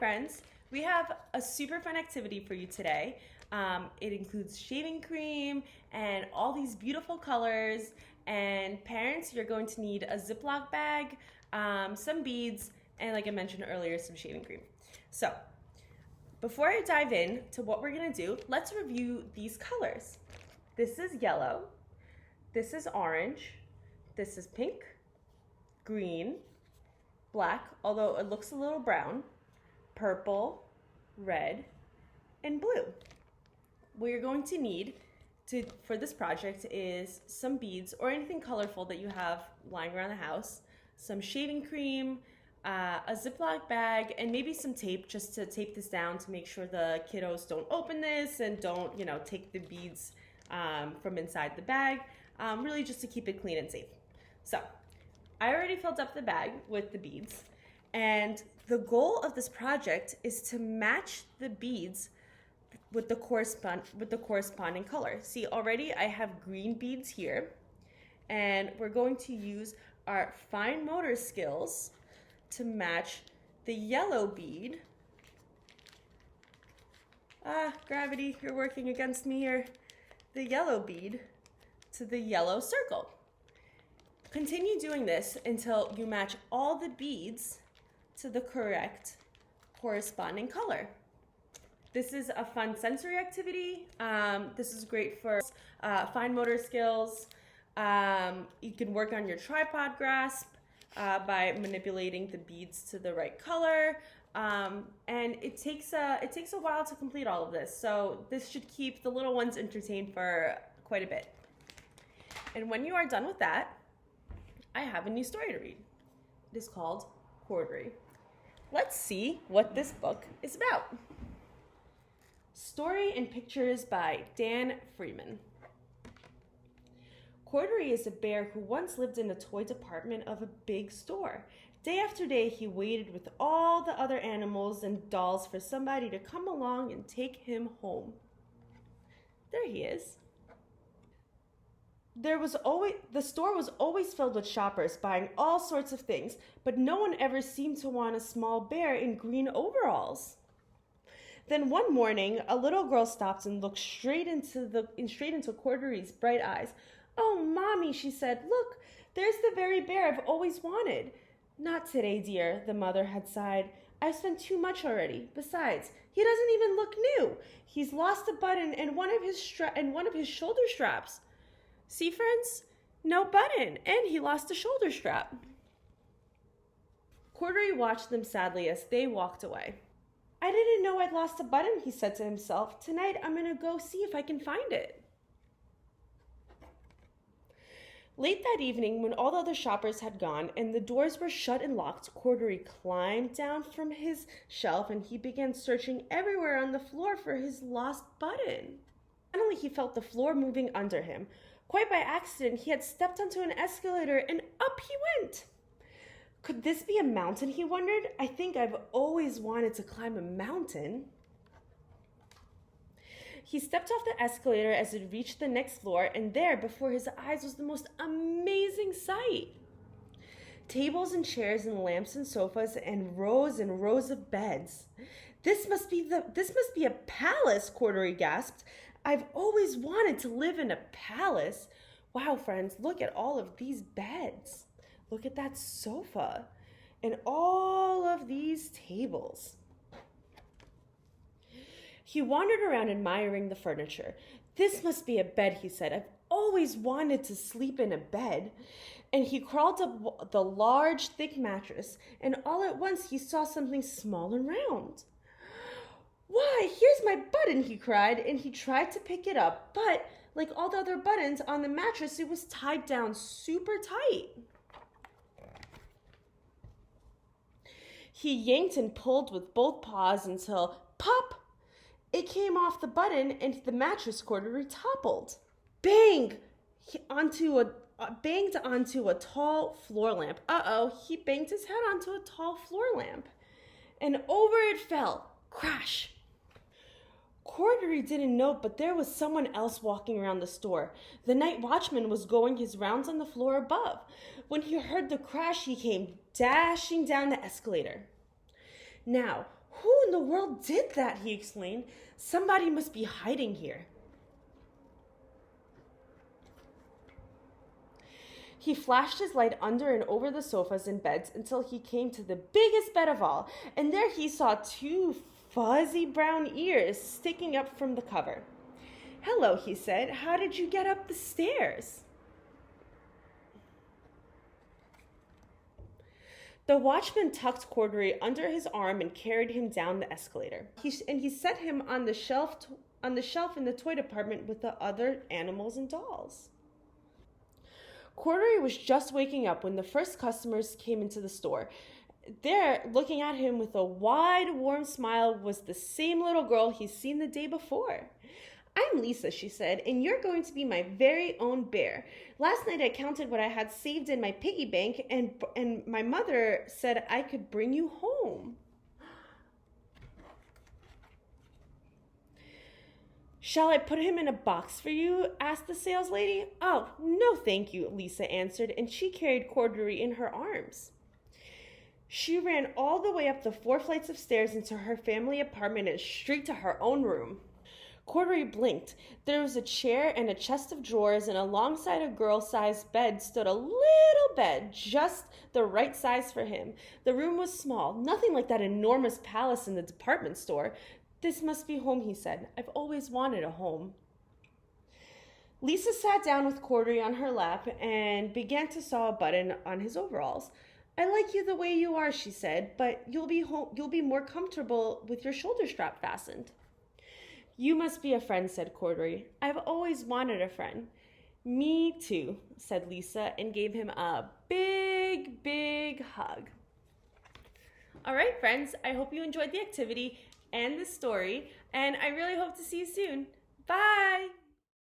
friends. We have a super fun activity for you today. It includes shaving cream and all these beautiful colors. And parents, you're going to need a Ziploc bag, some beads, and like I mentioned earlier, some shaving cream. So, before I dive in to what we're gonna do, let's review these colors. This is yellow, this is orange, this is pink, green, black, although it looks a little brown, purple, red, and blue. What you're going to need for this project is some beads or anything colorful that you have lying around the house, some shaving cream, a Ziploc bag, and maybe some tape just to tape this down to make sure the kiddos don't open this and don't, take the beads from inside the bag, really just to keep it clean and safe. So I already filled up the bag with the beads, and the goal of this project is to match the beads with the corresponding color. See, already I have green beads here, and we're going to use our fine motor skills to match the yellow bead. Gravity, you're working against me here. The yellow bead to the yellow circle. Continue doing this until you match all the beads to the correct corresponding color. This is a fun sensory activity. This is great for fine motor skills. You can work on your tripod grasp by manipulating the beads to the right color. And it takes a while to complete all of this. So this should keep the little ones entertained for quite a bit. And when you are done with that, I have a new story to read. It is called Cordery. Let's see what this book is about. Story and pictures by Dan Freeman. Cordery is a bear who once lived in the toy department of a big store. Day after day, he waited with all the other animals and dolls for somebody to come along and take him home. There he is. The store was always filled with shoppers buying all sorts of things, but no one ever seemed to want a small bear in green overalls. Then one morning, a little girl stopped and looked straight into Cordery's bright eyes. "Oh, Mommy," she said, "look, there's the very bear I've always wanted." "Not today, dear," the mother had sighed. "I've spent too much already. Besides, he doesn't even look new. He's lost a button and one of his shoulder straps." See, friends? No button, and he lost a shoulder strap. Cordery watched them sadly as they walked away. "I didn't know I'd lost a button," he said to himself. "Tonight I'm going to go see if I can find it." Late that evening, when all the other shoppers had gone and the doors were shut and locked, Cordery climbed down from his shelf and he began searching everywhere on the floor for his lost button. Finally, he felt the floor moving under him. Quite by accident, he had stepped onto an escalator and up he went. Could this be a mountain, he wondered? I think I've always wanted to climb a mountain. He stepped off the escalator as it reached the next floor, and there, before his eyes, was the most amazing sight. Tables and chairs and lamps and sofas and rows of beds. This must be a palace, Cordery gasped. I've always wanted to live in a palace. Wow, friends, look at all of these beds. Look at that sofa and all of these tables. He wandered around admiring the furniture. "This must be a bed," he said. "I've always wanted to sleep in a bed." And he crawled up the large, thick mattress, and all at once he saw something small and round. "Why, here's my button," he cried, and he tried to pick it up, but like all the other buttons on the mattress, it was tied down super tight. He yanked and pulled with both paws until, pop! It came off the button and the mattress Cordery toppled. Bang! Banged onto a tall floor lamp. He banged his head onto a tall floor lamp. And over it fell. Crash! Cordery didn't know, but there was someone else walking around the store. The night watchman was going his rounds on the floor above. When he heard the crash, he came dashing down the escalator. Now, who in the world did that? He explained. Somebody must be hiding here. He flashed his light under and over the sofas and beds until he came to the biggest bed of all, and there he saw two fuzzy brown ears sticking up from the cover. Hello, he said. How did you get up the stairs? The watchman tucked Corduroy under his arm and carried him down the escalator. He set him on the shelf in the toy department with the other animals and dolls. Corduroy was just waking up when the first customers came into the store. There, looking at him with a wide, warm smile, was the same little girl he'd seen the day before. I'm Lisa, she said, and you're going to be my very own bear. Last night I counted what I had saved in my piggy bank, and my mother said I could bring you home. Shall I put him in a box for you? Asked the saleslady. Oh, no thank you, Lisa answered, and she carried Corduroy in her arms. She ran all the way up the 4 flights of stairs into her family apartment and straight to her own room. Corduroy blinked. There was a chair and a chest of drawers, and alongside a girl-sized bed stood a little bed, just the right size for him. The room was small, nothing like that enormous palace in the department store. This must be home, he said. I've always wanted a home. Lisa sat down with Corduroy on her lap and began to sew a button on his overalls. I like you the way you are, she said, but you'll be more comfortable with your shoulder strap fastened. You must be a friend, said Corduroy. I've always wanted a friend. Me too, said Lisa, and gave him a big, big hug. All right, friends, I hope you enjoyed the activity and the story, and I really hope to see you soon. Bye!